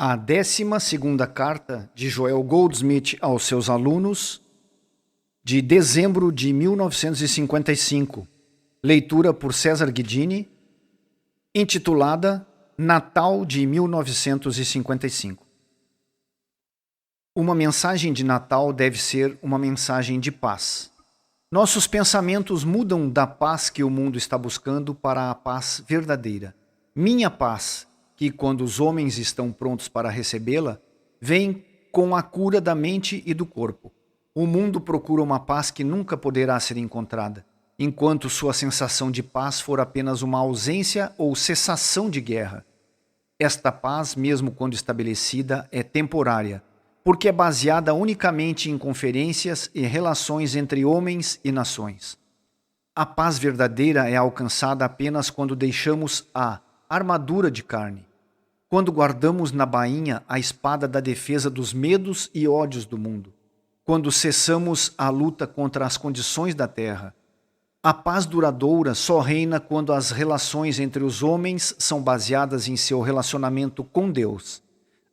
A 12ª carta de Joel Goldsmith aos seus alunos, de dezembro de 1955, leitura por César Guidini, intitulada Natal de 1955. Uma mensagem de Natal deve ser uma mensagem de paz. Nossos pensamentos mudam da paz que o mundo está buscando para a paz verdadeira. Minha paz, que quando os homens estão prontos para recebê-la, vem com a cura da mente e do corpo. O mundo procura uma paz que nunca poderá ser encontrada, enquanto sua sensação de paz for apenas uma ausência ou cessação de guerra. Esta paz, mesmo quando estabelecida, é temporária, porque é baseada unicamente em conferências e relações entre homens e nações. A paz verdadeira é alcançada apenas quando deixamos a armadura de carne, quando guardamos na bainha a espada da defesa dos medos e ódios do mundo, quando cessamos a luta contra as condições da terra. A paz duradoura só reina quando as relações entre os homens são baseadas em seu relacionamento com Deus.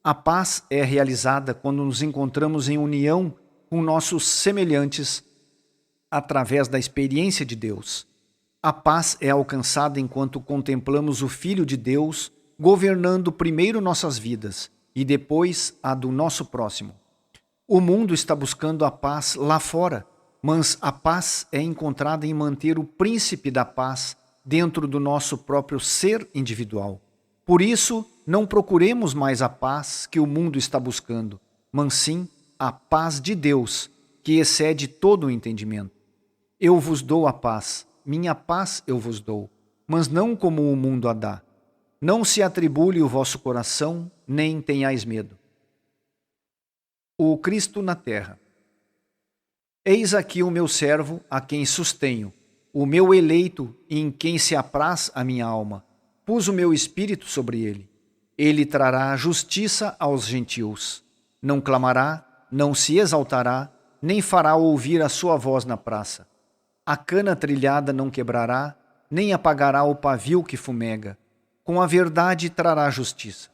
A paz é realizada quando nos encontramos em união com nossos semelhantes através da experiência de Deus. A paz é alcançada enquanto contemplamos o Filho de Deus governando primeiro nossas vidas e depois a do nosso próximo. O mundo está buscando a paz lá fora, mas a paz é encontrada em manter o príncipe da paz dentro do nosso próprio ser individual. Por isso, não procuremos mais a paz que o mundo está buscando, mas sim a paz de Deus, que excede todo o entendimento. Eu vos dou a paz, minha paz eu vos dou, mas não como o mundo a dá. Não se atribule o vosso coração, nem tenhais medo. O Cristo na terra. Eis aqui o meu servo, a quem sustenho, o meu eleito, em quem se apraz a minha alma. Pus o meu espírito sobre ele. Ele trará justiça aos gentios. Não clamará, não se exaltará, nem fará ouvir a sua voz na praça. A cana trilhada não quebrará, nem apagará o pavio que fumega. Com a verdade trará justiça.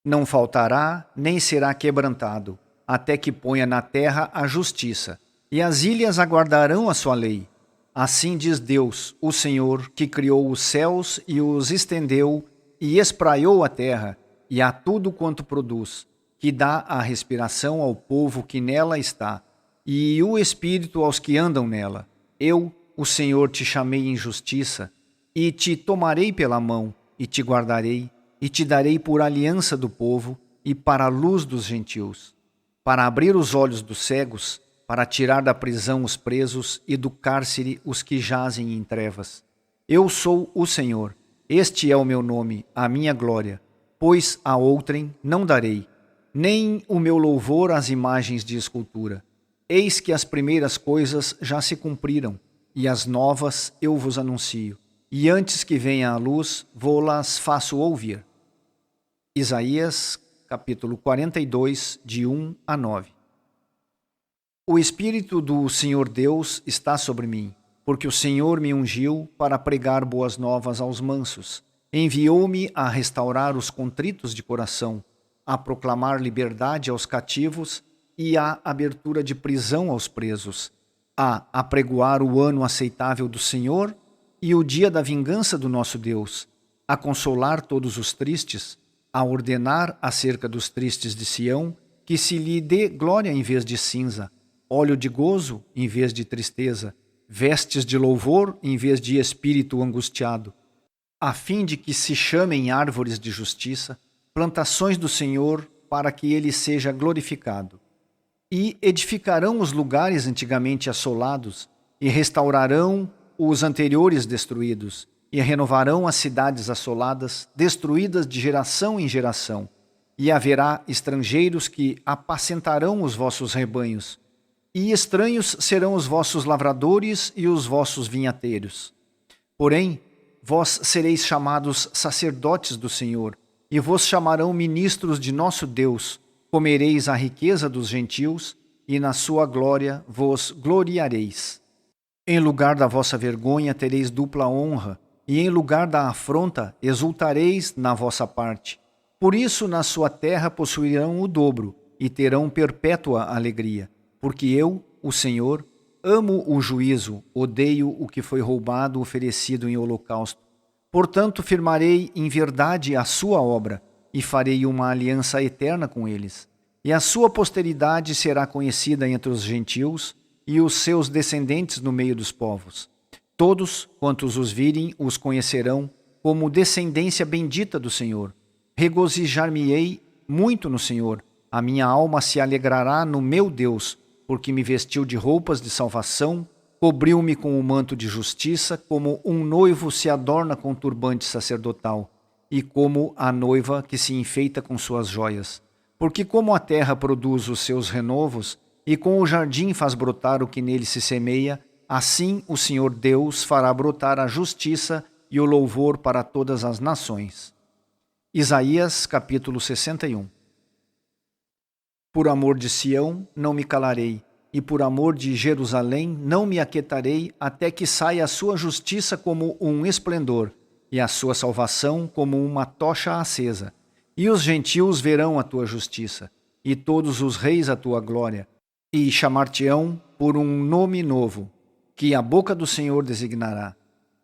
Não faltará, nem será quebrantado, até que ponha na terra a justiça, e as ilhas aguardarão a sua lei. Assim diz Deus, o Senhor, que criou os céus e os estendeu, e espraiou a terra, e a tudo quanto produz, que dá a respiração ao povo que nela está, e o espírito aos que andam nela. Eu, o Senhor, te chamei em justiça, e te tomarei pela mão, e te guardarei, e te darei por aliança do povo, e para a luz dos gentios, para abrir os olhos dos cegos, para tirar da prisão os presos e do cárcere os que jazem em trevas. Eu sou o Senhor, este é o meu nome, a minha glória, pois a outrem não darei, nem o meu louvor às imagens de escultura. Eis que as primeiras coisas já se cumpriram, e as novas eu vos anuncio, e antes que venha a luz, vou-las faço ouvir. Isaías, capítulo 42, de 1 a 9. O Espírito do Senhor Deus está sobre mim, porque o Senhor me ungiu para pregar boas novas aos mansos. Enviou-me a restaurar os contritos de coração, a proclamar liberdade aos cativos e a abertura de prisão aos presos, a apregoar o ano aceitável do Senhor e o dia da vingança do nosso Deus, a consolar todos os tristes, a ordenar acerca dos tristes de Sião que se lhe dê glória em vez de cinza, óleo de gozo em vez de tristeza, vestes de louvor em vez de espírito angustiado, a fim de que se chamem árvores de justiça, plantações do Senhor, para que ele seja glorificado. E edificarão os lugares antigamente assolados, e restaurarão os anteriores destruídos, e renovarão as cidades assoladas, destruídas de geração em geração. E haverá estrangeiros que apacentarão os vossos rebanhos, e estranhos serão os vossos lavradores e os vossos vinhateiros. Porém, vós sereis chamados sacerdotes do Senhor, e vos chamarão ministros de nosso Deus. Comereis a riqueza dos gentios, e na sua glória vos gloriareis. Em lugar da vossa vergonha tereis dupla honra, e em lugar da afronta exultareis na vossa parte. Por isso, na sua terra possuirão o dobro e terão perpétua alegria, porque eu, o Senhor, amo o juízo, odeio o que foi roubado oferecido em holocausto. Portanto, firmarei em verdade a sua obra e farei uma aliança eterna com eles. E a sua posteridade será conhecida entre os gentios e os seus descendentes no meio dos povos. Todos quantos os virem os conhecerão como descendência bendita do Senhor. Regozijar-me-ei muito no Senhor. A minha alma se alegrará no meu Deus, porque me vestiu de roupas de salvação, cobriu-me com o manto de justiça, como um noivo se adorna com turbante sacerdotal, e como a noiva que se enfeita com suas joias. Porque como a terra produz os seus renovos, e com o jardim faz brotar o que nele se semeia, assim o Senhor Deus fará brotar a justiça e o louvor para todas as nações. Isaías capítulo 61. Por amor de Sião não me calarei, e por amor de Jerusalém não me aquietarei, até que saia a sua justiça como um esplendor, e a sua salvação como uma tocha acesa. E os gentios verão a tua justiça, e todos os reis a tua glória, e chamar-te-ão por um nome novo, que a boca do Senhor designará.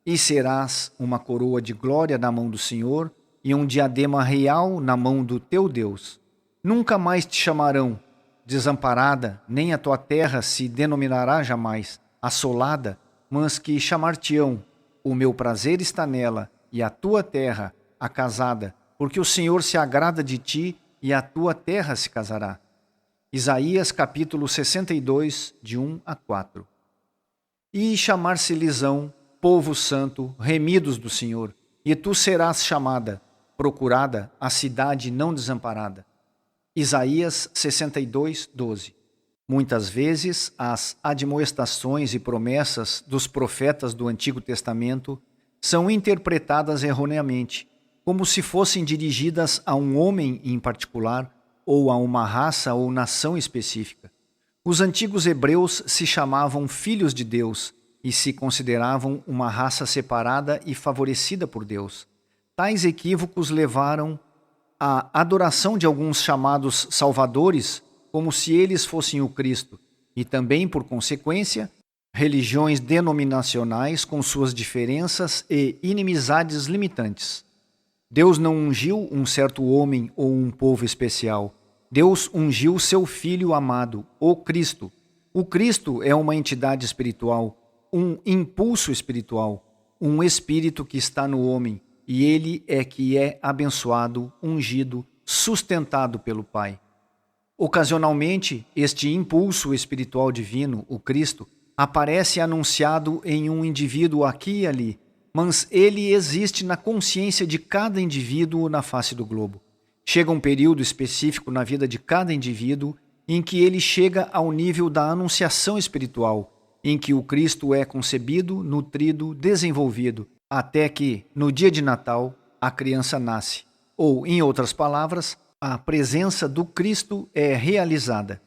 E serás uma coroa de glória na mão do Senhor, e um diadema real na mão do teu Deus. Nunca mais te chamarão desamparada, nem a tua terra se denominará jamais assolada, mas que chamar-te-ão, o meu prazer está nela, e a tua terra, a casada, porque o Senhor se agrada de ti, e a tua terra se casará. Isaías capítulo 62, de 1 a 4. E chamar-se-lhesão, povo santo, remidos do Senhor, e tu serás chamada, procurada, a cidade não desamparada. Isaías 62, 12. Muitas vezes, as admoestações e promessas dos profetas do Antigo Testamento são interpretadas erroneamente, como se fossem dirigidas a um homem em particular ou a uma raça ou nação específica. Os antigos hebreus se chamavam filhos de Deus e se consideravam uma raça separada e favorecida por Deus. Tais equívocos levaram à adoração de alguns chamados salvadores, como se eles fossem o Cristo, e também, por consequência, religiões denominacionais com suas diferenças e inimizades limitantes. Deus não ungiu um certo homem ou um povo especial. Deus ungiu seu Filho amado, o Cristo. O Cristo é uma entidade espiritual, um impulso espiritual, um espírito que está no homem, e ele é que é abençoado, ungido, sustentado pelo Pai. Ocasionalmente, este impulso espiritual divino, o Cristo, aparece anunciado em um indivíduo aqui e ali, mas ele existe na consciência de cada indivíduo na face do globo. Chega um período específico na vida de cada indivíduo em que ele chega ao nível da anunciação espiritual, em que o Cristo é concebido, nutrido, desenvolvido, até que, no dia de Natal, a criança nasce. Ou, em outras palavras, a presença do Cristo é realizada.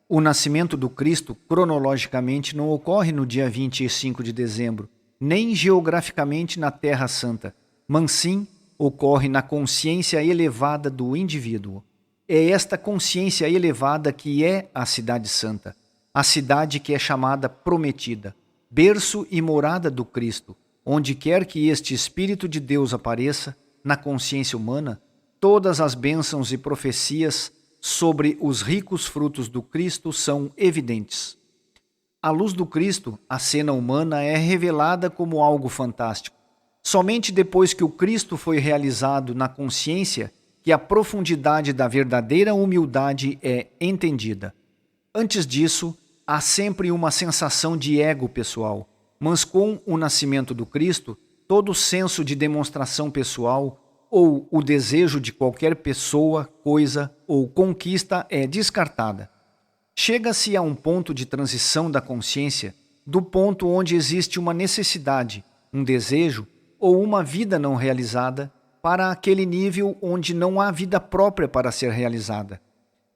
O nascimento do Cristo, cronologicamente, não ocorre no dia 25 de dezembro, nem geograficamente na Terra Santa, mas sim ocorre na consciência elevada do indivíduo. É esta consciência elevada que é a Cidade Santa, a cidade que é chamada prometida, berço e morada do Cristo. Onde quer que este Espírito de Deus apareça, na consciência humana, todas as bênçãos e profecias sobre os ricos frutos do Cristo são evidentes. À luz do Cristo, a cena humana é revelada como algo fantástico. Somente depois que o Cristo foi realizado na consciência que a profundidade da verdadeira humildade é entendida. Antes disso, há sempre uma sensação de ego pessoal. Mas com o nascimento do Cristo, todo senso de demonstração pessoal ou o desejo de qualquer pessoa, coisa ou conquista é descartada. Chega-se a um ponto de transição da consciência, do ponto onde existe uma necessidade, um desejo ou uma vida não realizada, para aquele nível onde não há vida própria para ser realizada,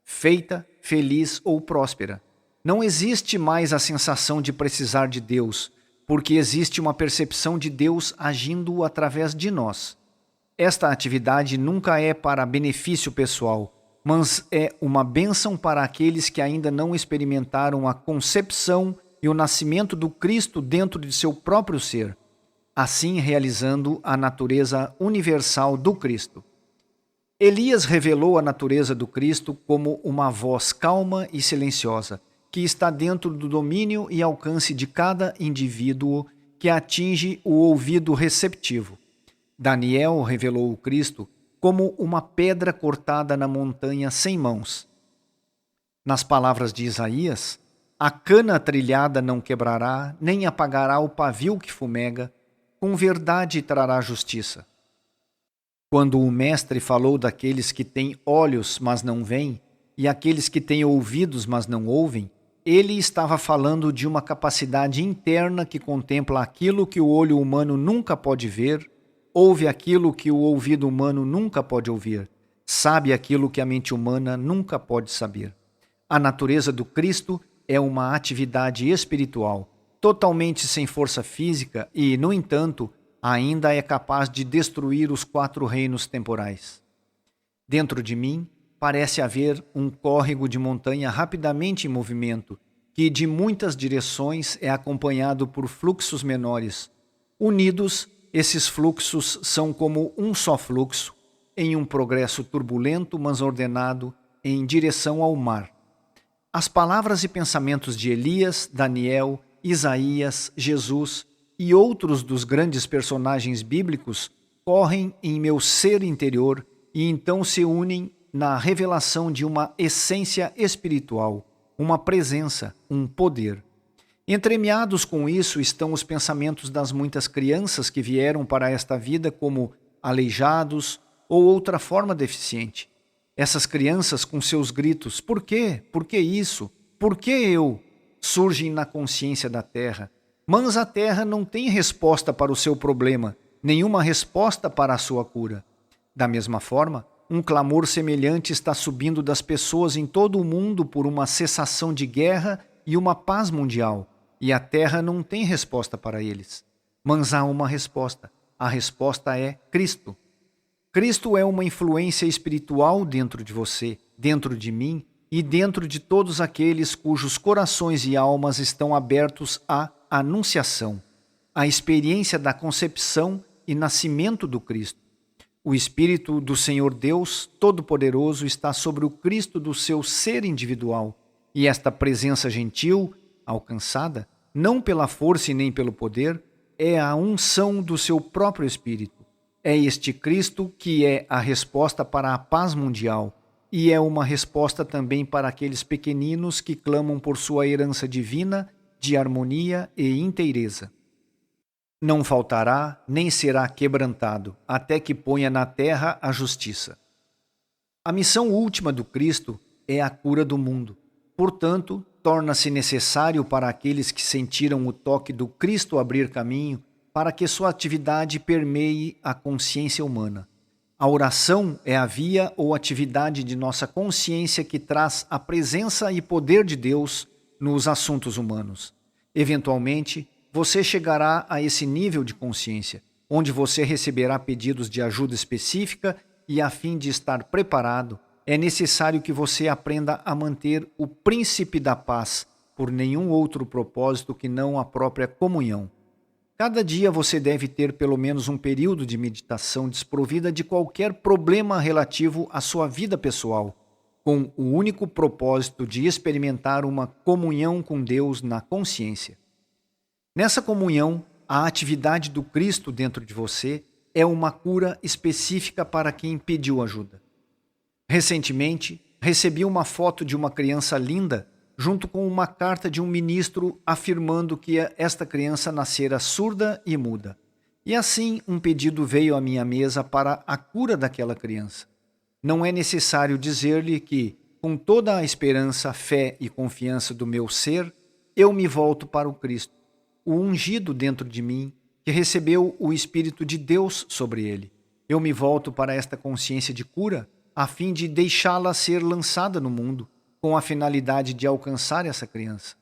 feita, feliz ou próspera. Não existe mais a sensação de precisar de Deus, porque existe uma percepção de Deus agindo através de nós. Esta atividade nunca é para benefício pessoal, mas é uma bênção para aqueles que ainda não experimentaram a concepção e o nascimento do Cristo dentro de seu próprio ser, assim realizando a natureza universal do Cristo. Elias revelou a natureza do Cristo como uma voz calma e silenciosa, que está dentro do domínio e alcance de cada indivíduo que atinge o ouvido receptivo. Daniel revelou o Cristo como uma pedra cortada na montanha sem mãos. Nas palavras de Isaías, a cana trilhada não quebrará, nem apagará o pavio que fumega, com verdade trará justiça. Quando o Mestre falou daqueles que têm olhos, mas não veem, e aqueles que têm ouvidos, mas não ouvem, ele estava falando de uma capacidade interna que contempla aquilo que o olho humano nunca pode ver, ouve aquilo que o ouvido humano nunca pode ouvir, sabe aquilo que a mente humana nunca pode saber. A natureza do Cristo é uma atividade espiritual, totalmente sem força física e, no entanto, ainda é capaz de destruir os 4 reinos temporais. Dentro de mim, parece haver um córrego de montanha rapidamente em movimento, que de muitas direções é acompanhado por fluxos menores. Unidos, esses fluxos são como um só fluxo, em um progresso turbulento, mas ordenado, em direção ao mar. As palavras e pensamentos de Elias, Daniel, Isaías, Jesus e outros dos grandes personagens bíblicos correm em meu ser interior e então se unem na revelação de uma essência espiritual, uma presença, um poder. Entremeados com isso estão os pensamentos das muitas crianças que vieram para esta vida como aleijados ou outra forma deficiente. Essas crianças com seus gritos, por quê? Por que isso? Por que eu? Surgem na consciência da Terra. Mas a Terra não tem resposta para o seu problema, nenhuma resposta para a sua cura. Da mesma forma, um clamor semelhante está subindo das pessoas em todo o mundo por uma cessação de guerra e uma paz mundial. E a Terra não tem resposta para eles. Mas há uma resposta. A resposta é Cristo. Cristo é uma influência espiritual dentro de você, dentro de mim e dentro de todos aqueles cujos corações e almas estão abertos à anunciação, à experiência da concepção e nascimento do Cristo. O Espírito do Senhor Deus Todo-Poderoso está sobre o Cristo do seu ser individual, e esta presença gentil, alcançada, não pela força e nem pelo poder, é a unção do seu próprio Espírito. É este Cristo que é a resposta para a paz mundial e é uma resposta também para aqueles pequeninos que clamam por sua herança divina de harmonia e inteireza. Não faltará, nem será quebrantado, até que ponha na terra a justiça. A missão última do Cristo é a cura do mundo. Portanto, torna-se necessário para aqueles que sentiram o toque do Cristo abrir caminho para que sua atividade permeie a consciência humana. A oração é a via ou atividade de nossa consciência que traz a presença e poder de Deus nos assuntos humanos. Eventualmente, você chegará a esse nível de consciência, onde você receberá pedidos de ajuda específica e, a fim de estar preparado, é necessário que você aprenda a manter o príncipe da paz por nenhum outro propósito que não a própria comunhão. Cada dia você deve ter pelo menos um período de meditação desprovida de qualquer problema relativo à sua vida pessoal, com o único propósito de experimentar uma comunhão com Deus na consciência. Nessa comunhão, a atividade do Cristo dentro de você é uma cura específica para quem pediu ajuda. Recentemente, recebi uma foto de uma criança linda junto com uma carta de um ministro afirmando que esta criança nascera surda e muda. E assim um pedido veio à minha mesa para a cura daquela criança. Não é necessário dizer-lhe que, com toda a esperança, fé e confiança do meu ser, eu me volto para o Cristo, o ungido dentro de mim, que recebeu o Espírito de Deus sobre ele. Eu me volto para esta consciência de cura, a fim de deixá-la ser lançada no mundo, com a finalidade de alcançar essa criança.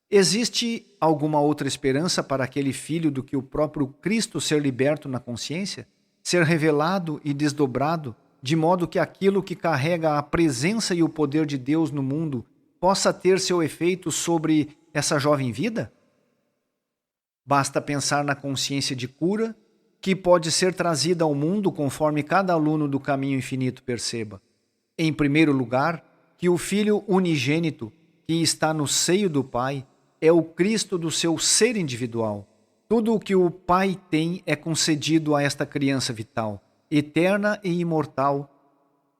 Existe alguma outra esperança para aquele filho do que o próprio Cristo ser liberto na consciência? ser revelado e desdobrado, de modo que aquilo que carrega a presença e o poder de Deus no mundo possa ter seu efeito sobre essa jovem vida? Basta pensar na consciência de cura que pode ser trazida ao mundo conforme cada aluno do caminho infinito perceba. Em primeiro lugar, que o Filho unigênito, que está no seio do Pai, é o Cristo do seu ser individual. Tudo o que o Pai tem é concedido a esta criança vital, eterna e imortal,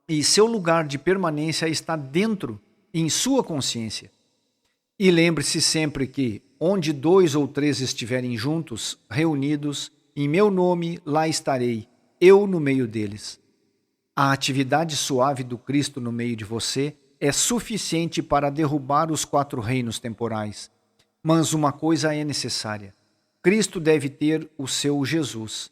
e seu lugar de permanência está dentro, em sua consciência. E lembre-se sempre que, onde 2 ou 3 estiverem juntos, reunidos, em meu nome lá estarei, eu no meio deles. A atividade suave do Cristo no meio de você é suficiente para derrubar os 4 reinos temporais. Mas uma coisa é necessária. Cristo deve ter o seu Jesus.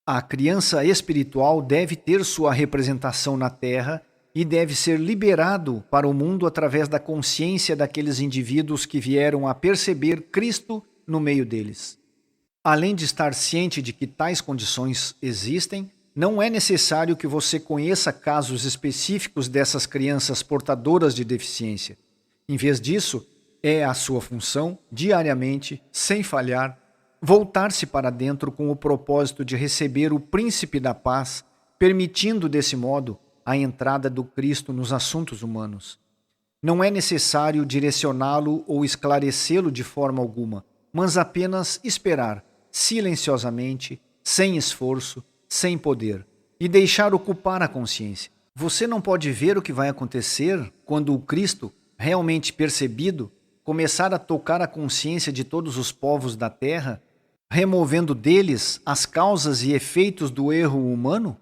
A criança espiritual deve ter sua representação na terra e deve ser liberado para o mundo através da consciência daqueles indivíduos que vieram a perceber Cristo no meio deles. Além de estar ciente de que tais condições existem, não é necessário que você conheça casos específicos dessas crianças portadoras de deficiência. Em vez disso, é a sua função, diariamente, sem falhar, voltar-se para dentro com o propósito de receber o Príncipe da Paz, permitindo desse modo a entrada do Cristo nos assuntos humanos. Não é necessário direcioná-lo ou esclarecê-lo de forma alguma, mas apenas esperar, silenciosamente, sem esforço, sem poder, e deixar ocupar a consciência. Você não pode ver o que vai acontecer quando o Cristo, realmente percebido, começar a tocar a consciência de todos os povos da terra, removendo deles as causas e efeitos do erro humano?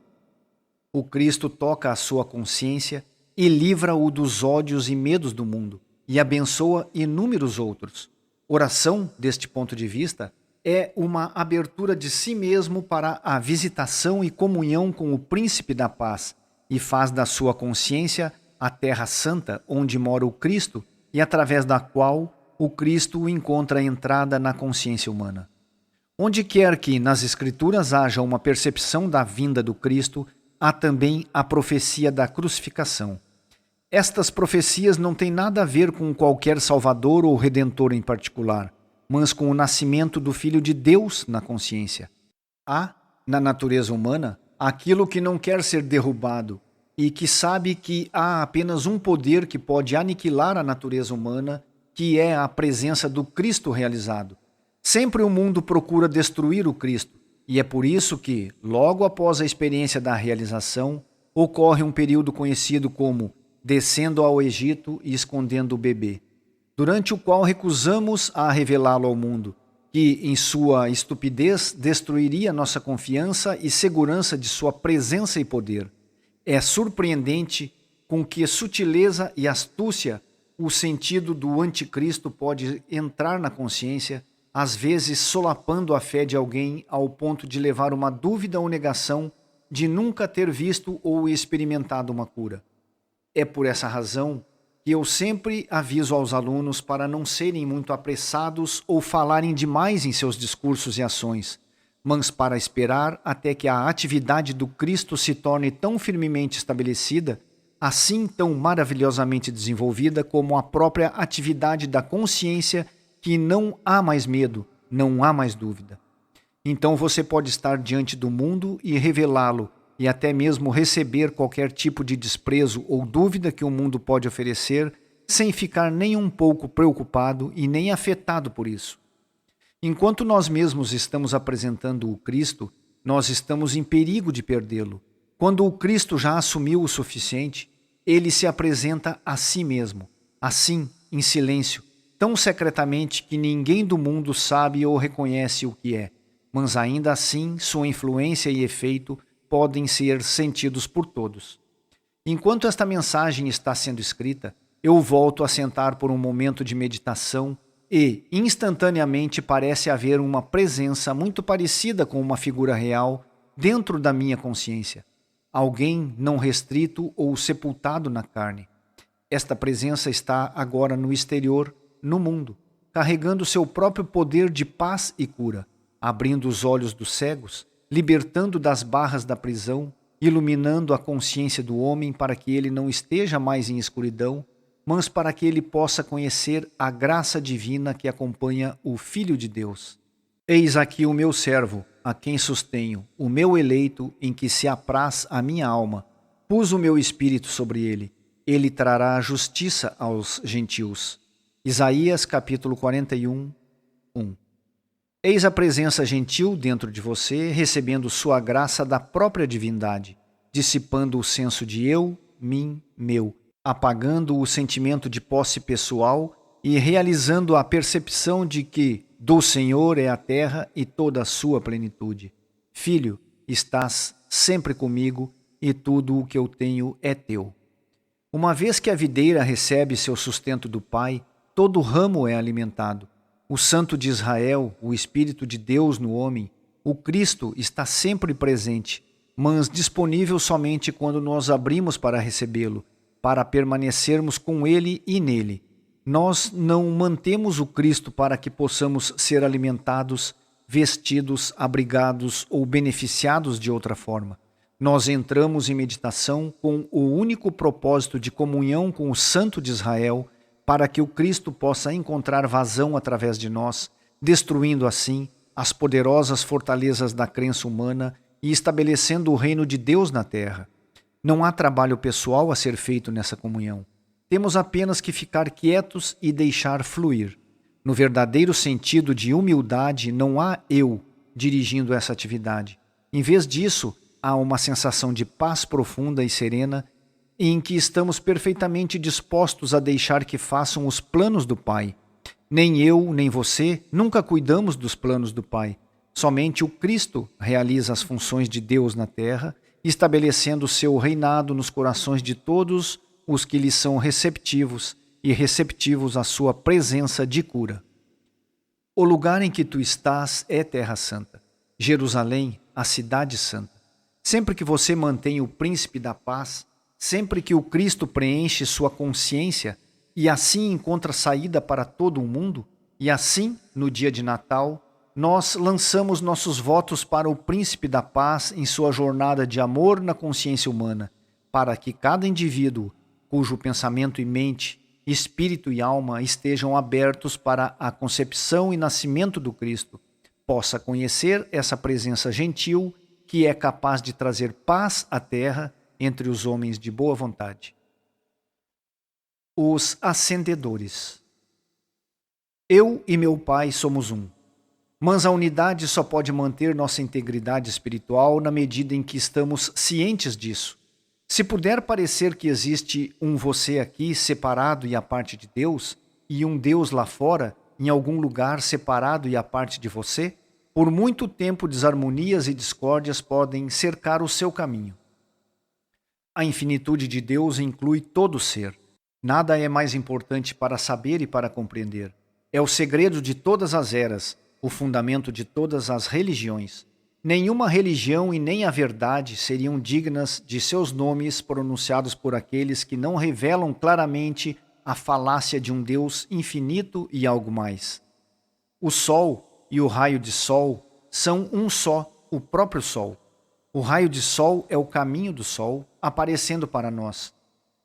O Cristo toca a sua consciência e livra-o dos ódios e medos do mundo, e abençoa inúmeros outros. Oração, deste ponto de vista, é uma abertura de si mesmo para a visitação e comunhão com o Príncipe da Paz, e faz da sua consciência a terra santa onde mora o Cristo e através da qual o Cristo encontra a entrada na consciência humana. Onde quer que nas Escrituras haja uma percepção da vinda do Cristo, há também a profecia da crucificação. Estas profecias não têm nada a ver com qualquer Salvador ou Redentor em particular, mas com o nascimento do Filho de Deus na consciência. Há, na natureza humana, aquilo que não quer ser derrubado e que sabe que há apenas um poder que pode aniquilar a natureza humana, que é a presença do Cristo realizado. Sempre o mundo procura destruir o Cristo, e é por isso que, logo após a experiência da realização, ocorre um período conhecido como descendo ao Egito e escondendo o bebê, durante o qual recusamos a revelá-lo ao mundo, que, em sua estupidez, destruiria nossa confiança e segurança de sua presença e poder. É surpreendente com que sutileza e astúcia o sentido do anticristo pode entrar na consciência, às vezes solapando a fé de alguém ao ponto de levar uma dúvida ou negação de nunca ter visto ou experimentado uma cura. É por essa razão que eu sempre aviso aos alunos para não serem muito apressados ou falarem demais em seus discursos e ações, mas para esperar até que a atividade do Cristo se torne tão firmemente estabelecida, assim tão maravilhosamente desenvolvida como a própria atividade da consciência, que não há mais medo, não há mais dúvida. Então você pode estar diante do mundo e revelá-lo, e até mesmo receber qualquer tipo de desprezo ou dúvida que o mundo pode oferecer, sem ficar nem um pouco preocupado e nem afetado por isso. Enquanto nós mesmos estamos apresentando o Cristo, nós estamos em perigo de perdê-lo. Quando o Cristo já assumiu o suficiente, ele se apresenta a si mesmo, assim, em silêncio, tão secretamente que ninguém do mundo sabe ou reconhece o que é, mas ainda assim sua influência e efeito podem ser sentidos por todos. Enquanto esta mensagem está sendo escrita, eu volto a sentar por um momento de meditação e, instantaneamente, parece haver uma presença muito parecida com uma figura real dentro da minha consciência. Alguém não restrito ou sepultado na carne. Esta presença está agora no exterior, no mundo, carregando seu próprio poder de paz e cura, abrindo os olhos dos cegos, libertando das barras da prisão, iluminando a consciência do homem para que ele não esteja mais em escuridão, mas para que ele possa conhecer a graça divina que acompanha o Filho de Deus. Eis aqui o meu servo, a quem sustenho, o meu eleito, em que se apraz a minha alma. Pus o meu espírito sobre ele. Ele trará justiça aos gentios. Isaías capítulo 41, 1. Eis a presença gentil dentro de você, recebendo sua graça da própria divindade, dissipando o senso de eu, mim, meu, apagando o sentimento de posse pessoal e realizando a percepção de que do Senhor é a terra e toda a sua plenitude. Filho, estás sempre comigo e tudo o que eu tenho é teu. Uma vez que a videira recebe seu sustento do Pai, todo ramo é alimentado. O Santo de Israel, o Espírito de Deus no homem, o Cristo está sempre presente, mas disponível somente quando nós abrimos para recebê-lo, para permanecermos com ele e nele. Nós não mantemos o Cristo para que possamos ser alimentados, vestidos, abrigados ou beneficiados de outra forma. Nós entramos em meditação com o único propósito de comunhão com o Santo de Israel, para que o Cristo possa encontrar vazão através de nós, destruindo assim as poderosas fortalezas da crença humana e estabelecendo o reino de Deus na terra. Não há trabalho pessoal a ser feito nessa comunhão. Temos apenas que ficar quietos e deixar fluir. No verdadeiro sentido de humildade, não há eu dirigindo essa atividade. Em vez disso, há uma sensação de paz profunda e serena em que estamos perfeitamente dispostos a deixar que façam os planos do Pai. Nem eu, nem você nunca cuidamos dos planos do Pai. Somente o Cristo realiza as funções de Deus na terra, estabelecendo seu reinado nos corações de todos os que lhe são receptivos e receptivos à sua presença de cura. O lugar em que tu estás é Terra Santa, Jerusalém, a cidade santa. Sempre que você mantém o príncipe da paz, sempre que o Cristo preenche sua consciência e assim encontra saída para todo o mundo, e assim, no dia de Natal, nós lançamos nossos votos para o príncipe da paz em sua jornada de amor na consciência humana, para que cada indivíduo cujo pensamento e mente, espírito e alma estejam abertos para a concepção e nascimento do Cristo, possa conhecer essa presença gentil que é capaz de trazer paz à terra entre os homens de boa vontade. Os ascendedores. Eu e meu Pai somos um, mas a unidade só pode manter nossa integridade espiritual na medida em que estamos cientes disso. Se puder parecer que existe um você aqui separado e à parte de Deus, e um Deus lá fora, em algum lugar separado e à parte de você, por muito tempo desarmonias e discórdias podem cercar o seu caminho. A infinitude de Deus inclui todo ser. Nada é mais importante para saber e para compreender. É o segredo de todas as eras, o fundamento de todas as religiões. Nenhuma religião e nem a verdade seriam dignas de seus nomes pronunciados por aqueles que não revelam claramente a falácia de um Deus infinito e algo mais. O Sol e o raio de Sol são um só, o próprio Sol. O raio de Sol é o caminho do Sol aparecendo para nós.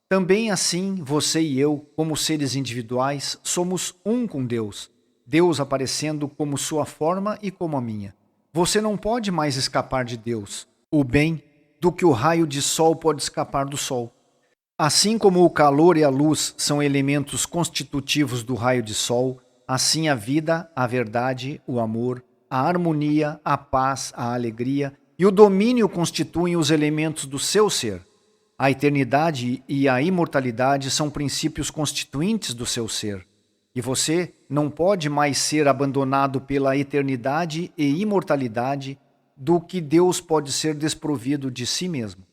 Também assim, você e eu, como seres individuais, somos um com Deus, Deus aparecendo como sua forma e como a minha. Você não pode mais escapar de Deus, o bem, do que o raio de sol pode escapar do sol. Assim como o calor e a luz são elementos constitutivos do raio de sol, assim a vida, a verdade, o amor, a harmonia, a paz, a alegria e o domínio constituem os elementos do seu ser. A eternidade e a imortalidade são princípios constituintes do seu ser. E você não pode mais ser abandonado pela eternidade e imortalidade do que Deus pode ser desprovido de si mesmo.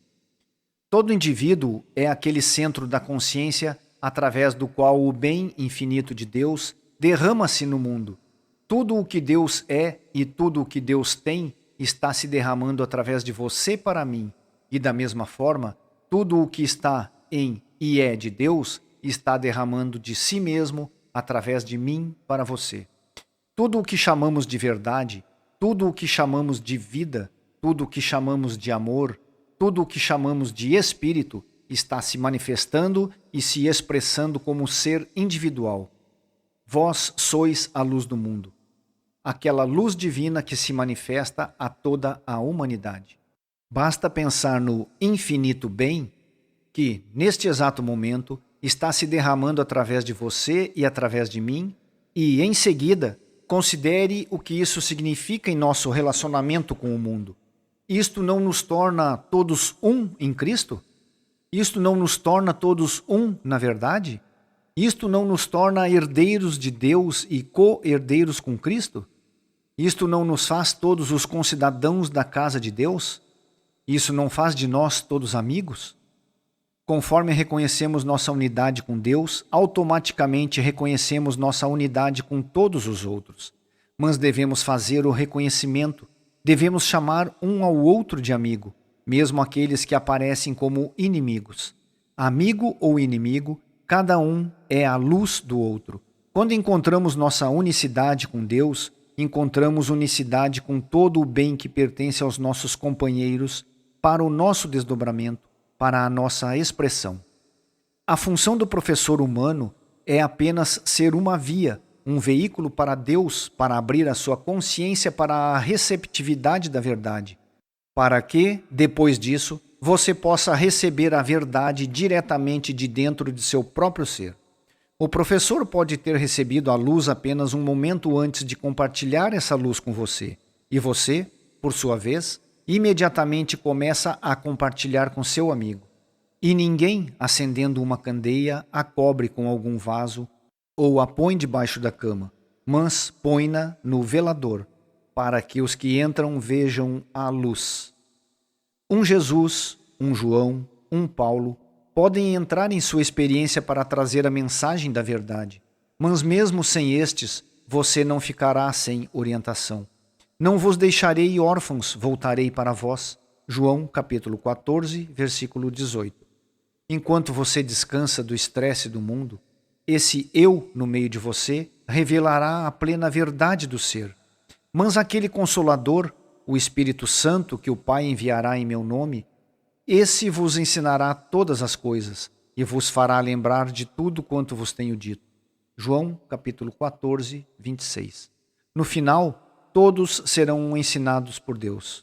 Todo indivíduo é aquele centro da consciência através do qual o bem infinito de Deus derrama-se no mundo. Tudo o que Deus é e tudo o que Deus tem está se derramando através de você para mim. E da mesma forma, tudo o que está em e é de Deus está derramando de si mesmo através de mim para você. Tudo o que chamamos de verdade, tudo o que chamamos de vida, tudo o que chamamos de amor, tudo o que chamamos de espírito, está se manifestando e se expressando como ser individual. Vós sois a luz do mundo, aquela luz divina que se manifesta a toda a humanidade. Basta pensar no infinito bem que, neste exato momento, está se derramando através de você e através de mim, e, em seguida, considere o que isso significa em nosso relacionamento com o mundo. Isto não nos torna todos um em Cristo? Isto não nos torna todos um na verdade? Isto não nos torna herdeiros de Deus e co-herdeiros com Cristo? Isto não nos faz todos os concidadãos da casa de Deus? Isso não faz de nós todos amigos? Conforme reconhecemos nossa unidade com Deus, automaticamente reconhecemos nossa unidade com todos os outros. Mas devemos fazer o reconhecimento, devemos chamar um ao outro de amigo, mesmo aqueles que aparecem como inimigos. Amigo ou inimigo, cada um é a luz do outro. Quando encontramos nossa unicidade com Deus, encontramos unicidade com todo o bem que pertence aos nossos companheiros para o nosso desdobramento, para a nossa expressão. A função do professor humano é apenas ser uma via, um veículo para Deus, para abrir a sua consciência para a receptividade da verdade, para que, depois disso, você possa receber a verdade diretamente de dentro de seu próprio ser. O professor pode ter recebido a luz apenas um momento antes de compartilhar essa luz com você, e você, por sua vez, imediatamente começa a compartilhar com seu amigo. E ninguém, acendendo uma candeia, a cobre com algum vaso ou a põe debaixo da cama, mas põe-na no velador, para que os que entram vejam a luz. Um Jesus, um João, um Paulo, podem entrar em sua experiência para trazer a mensagem da verdade, mas mesmo sem estes, você não ficará sem orientação. Não vos deixarei órfãos, voltarei para vós. João capítulo 14, versículo 18. Enquanto você descansa do estresse do mundo, esse eu no meio de você revelará a plena verdade do ser. Mas aquele Consolador, o Espírito Santo que o Pai enviará em meu nome, esse vos ensinará todas as coisas e vos fará lembrar de tudo quanto vos tenho dito. João capítulo 14, 26. No final, todos serão ensinados por Deus.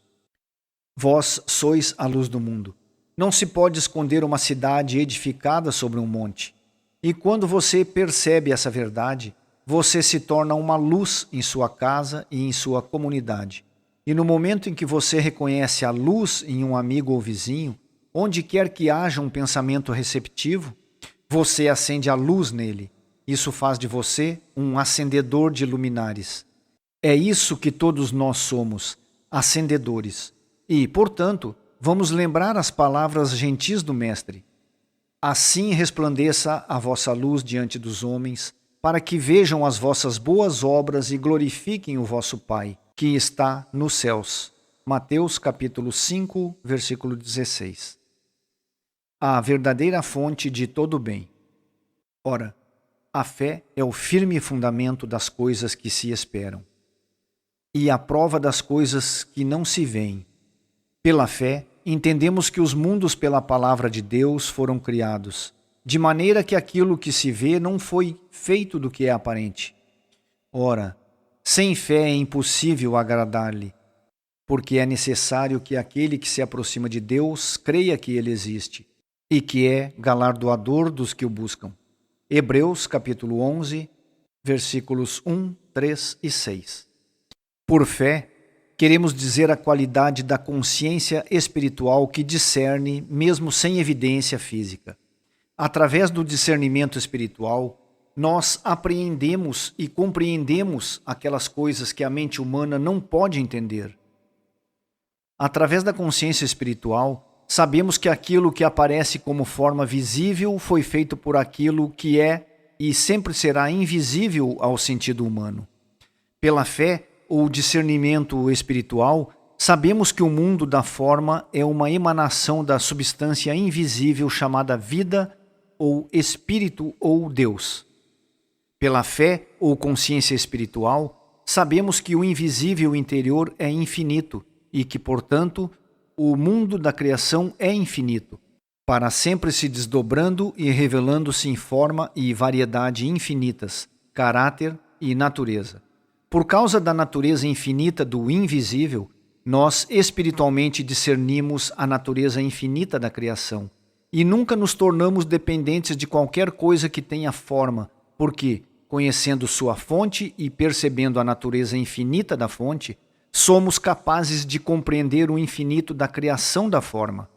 Vós sois a luz do mundo. Não se pode esconder uma cidade edificada sobre um monte. E quando você percebe essa verdade, você se torna uma luz em sua casa e em sua comunidade. E no momento em que você reconhece a luz em um amigo ou vizinho, onde quer que haja um pensamento receptivo, você acende a luz nele. Isso faz de você um acendedor de luminares. É isso que todos nós somos, acendedores. E, portanto, vamos lembrar as palavras gentis do Mestre. Assim resplandeça a vossa luz diante dos homens, para que vejam as vossas boas obras e glorifiquem o vosso Pai, que está nos céus. Mateus capítulo 5, versículo 16. A verdadeira fonte de todo bem. Ora, a fé é o firme fundamento das coisas que se esperam e a prova das coisas que não se veem. Pela fé, entendemos que os mundos pela palavra de Deus foram criados, de maneira que aquilo que se vê não foi feito do que é aparente. Ora, sem fé é impossível agradar-lhe, porque é necessário que aquele que se aproxima de Deus creia que ele existe e que é galardoador dos que o buscam. Hebreus capítulo 11, versículos 1, 3 e 6. Por fé, queremos dizer a qualidade da consciência espiritual que discerne mesmo sem evidência física. Através do discernimento espiritual, nós apreendemos e compreendemos aquelas coisas que a mente humana não pode entender. Através da consciência espiritual, sabemos que aquilo que aparece como forma visível foi feito por aquilo que é e sempre será invisível ao sentido humano. Pela fé, ou discernimento espiritual, sabemos que o mundo da forma é uma emanação da substância invisível chamada vida ou espírito ou Deus. Pela fé ou consciência espiritual, sabemos que o invisível interior é infinito e que, portanto, o mundo da criação é infinito, para sempre se desdobrando e revelando-se em forma e variedade infinitas, caráter e natureza. Por causa da natureza infinita do invisível, nós espiritualmente discernimos a natureza infinita da criação e nunca nos tornamos dependentes de qualquer coisa que tenha forma, porque, conhecendo sua fonte e percebendo a natureza infinita da fonte, somos capazes de compreender o infinito da criação da forma.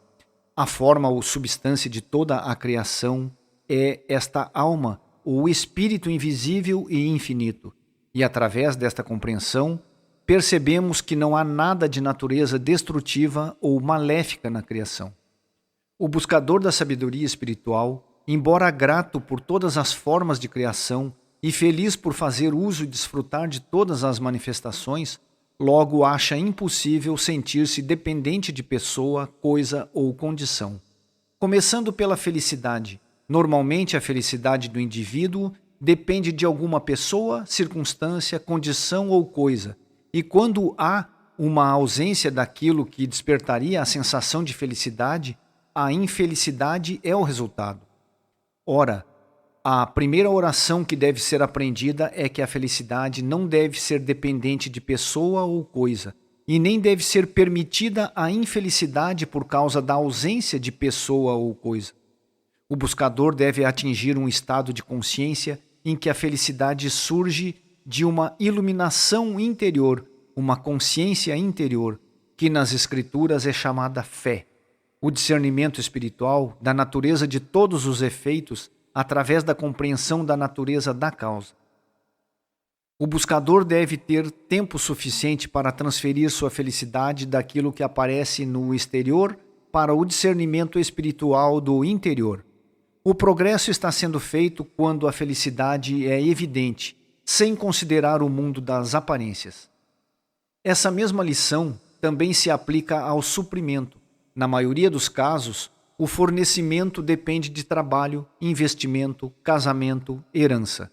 A forma ou substância de toda a criação é esta alma, o espírito invisível e infinito. E através desta compreensão, percebemos que não há nada de natureza destrutiva ou maléfica na criação. O buscador da sabedoria espiritual, embora grato por todas as formas de criação e feliz por fazer uso e desfrutar de todas as manifestações, logo acha impossível sentir-se dependente de pessoa, coisa ou condição. Começando pela felicidade. Normalmente a felicidade do indivíduo depende de alguma pessoa, circunstância, condição ou coisa, e quando há uma ausência daquilo que despertaria a sensação de felicidade, a infelicidade é o resultado. Ora, a primeira oração que deve ser aprendida é que a felicidade não deve ser dependente de pessoa ou coisa, e nem deve ser permitida a infelicidade por causa da ausência de pessoa ou coisa. O buscador deve atingir um estado de consciência em que a felicidade surge de uma iluminação interior, uma consciência interior, que nas Escrituras é chamada fé. O discernimento espiritual da natureza de todos os efeitos através da compreensão da natureza da causa. O buscador deve ter tempo suficiente para transferir sua felicidade daquilo que aparece no exterior para o discernimento espiritual do interior. O progresso está sendo feito quando a felicidade é evidente, sem considerar o mundo das aparências. Essa mesma lição também se aplica ao suprimento. Na maioria dos casos, o fornecimento depende de trabalho, investimento, casamento, herança.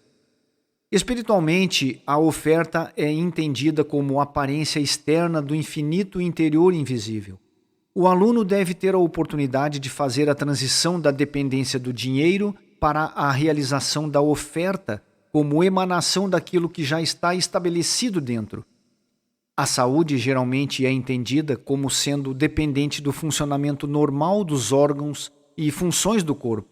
Espiritualmente, a oferta é entendida como aparência externa do infinito interior invisível. O aluno deve ter a oportunidade de fazer a transição da dependência do dinheiro para a realização da oferta como emanação daquilo que já está estabelecido dentro. A saúde geralmente é entendida como sendo dependente do funcionamento normal dos órgãos e funções do corpo,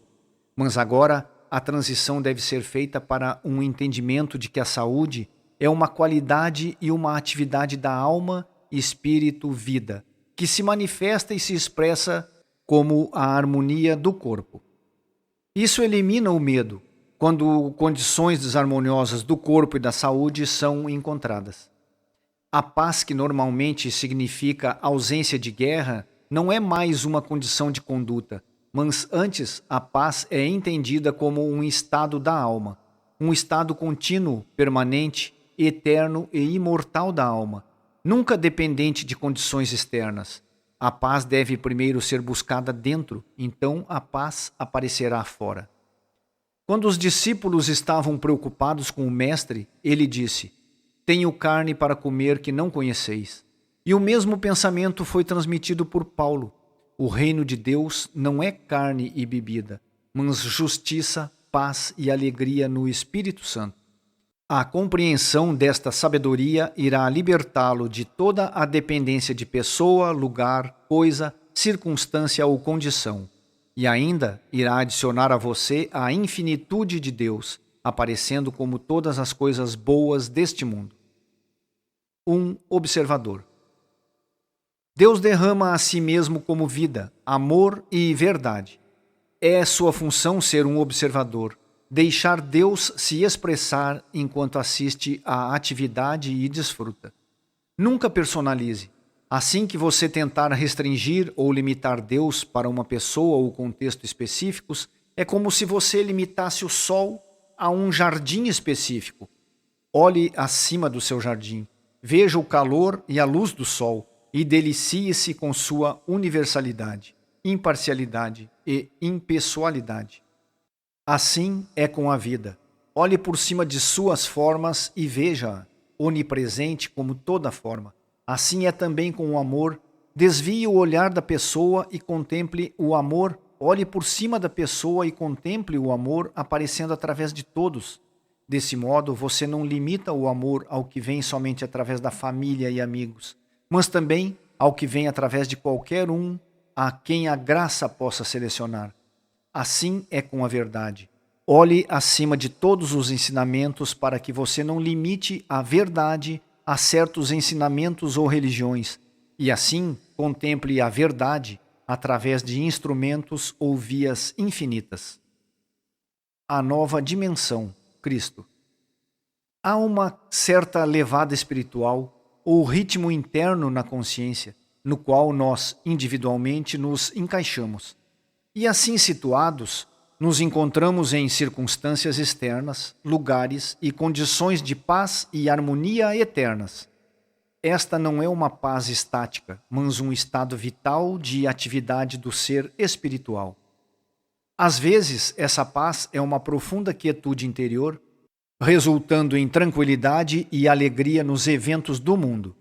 mas agora a transição deve ser feita para um entendimento de que a saúde é uma qualidade e uma atividade da alma, espírito, vida, que se manifesta e se expressa como a harmonia do corpo. Isso elimina o medo, quando condições desarmoniosas do corpo e da saúde são encontradas. A paz, que normalmente significa ausência de guerra, não é mais uma condição de conduta, mas antes a paz é entendida como um estado da alma, um estado contínuo, permanente, eterno e imortal da alma, nunca dependente de condições externas. A paz deve primeiro ser buscada dentro, então a paz aparecerá fora. Quando os discípulos estavam preocupados com o Mestre, ele disse: "Tenho carne para comer que não conheceis." E o mesmo pensamento foi transmitido por Paulo. O reino de Deus não é carne e bebida, mas justiça, paz e alegria no Espírito Santo. A compreensão desta sabedoria irá libertá-lo de toda a dependência de pessoa, lugar, coisa, circunstância ou condição. E ainda irá adicionar a você a infinitude de Deus, aparecendo como todas as coisas boas deste mundo. Um observador. Deus derrama a si mesmo como vida, amor e verdade. É sua função ser um observador, deixar Deus se expressar enquanto assiste à atividade e desfruta. Nunca personalize. Assim que você tentar restringir ou limitar Deus para uma pessoa ou contexto específicos, é como se você limitasse o sol a um jardim específico. Olhe acima do seu jardim, veja o calor e a luz do sol e delicie-se com sua universalidade, imparcialidade e impessoalidade. Assim é com a vida. Olhe por cima de suas formas e veja-a, onipresente como toda forma, Assim é também com o amor. Desvie o olhar da pessoa e contemple o amor. Olhe por cima da pessoa e contemple o amor aparecendo através de todos. Desse modo, você não limita o amor ao que vem somente através da família e amigos, mas também ao que vem através de qualquer um a quem a graça possa selecionar. Assim é com a verdade. Olhe acima de todos os ensinamentos para que você não limite a verdade a certos ensinamentos ou religiões, e assim contemple a verdade através de instrumentos ou vias infinitas. A nova dimensão, Cristo. Há uma certa levada espiritual ou ritmo interno na consciência, no qual nós individualmente nos encaixamos. E assim situados, nos encontramos em circunstâncias externas, lugares e condições de paz e harmonia eternas. Esta não é uma paz estática, mas um estado vital de atividade do ser espiritual. Às vezes, essa paz é uma profunda quietude interior, resultando em tranquilidade e alegria nos eventos do mundo.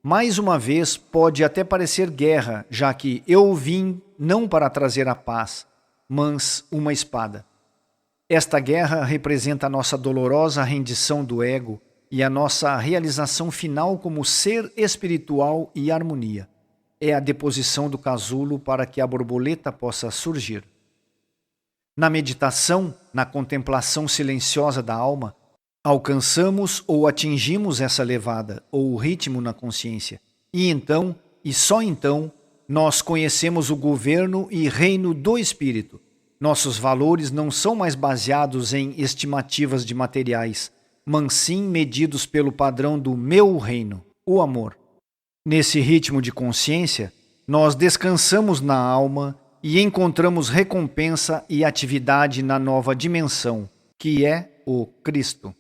Mais uma vez, pode até parecer guerra, já que eu vim não para trazer a paz, mas uma espada. Esta guerra representa a nossa dolorosa rendição do ego e a nossa realização final como ser espiritual e harmonia. É a deposição do casulo para que a borboleta possa surgir. Na meditação, na contemplação silenciosa da alma, alcançamos ou atingimos essa levada ou ritmo na consciência. E então, e só então, nós conhecemos o governo e reino do Espírito. Nossos valores não são mais baseados em estimativas de materiais, mas sim medidos pelo padrão do meu reino, o amor. Nesse ritmo de consciência, nós descansamos na alma e encontramos recompensa e atividade na nova dimensão, que é o Cristo.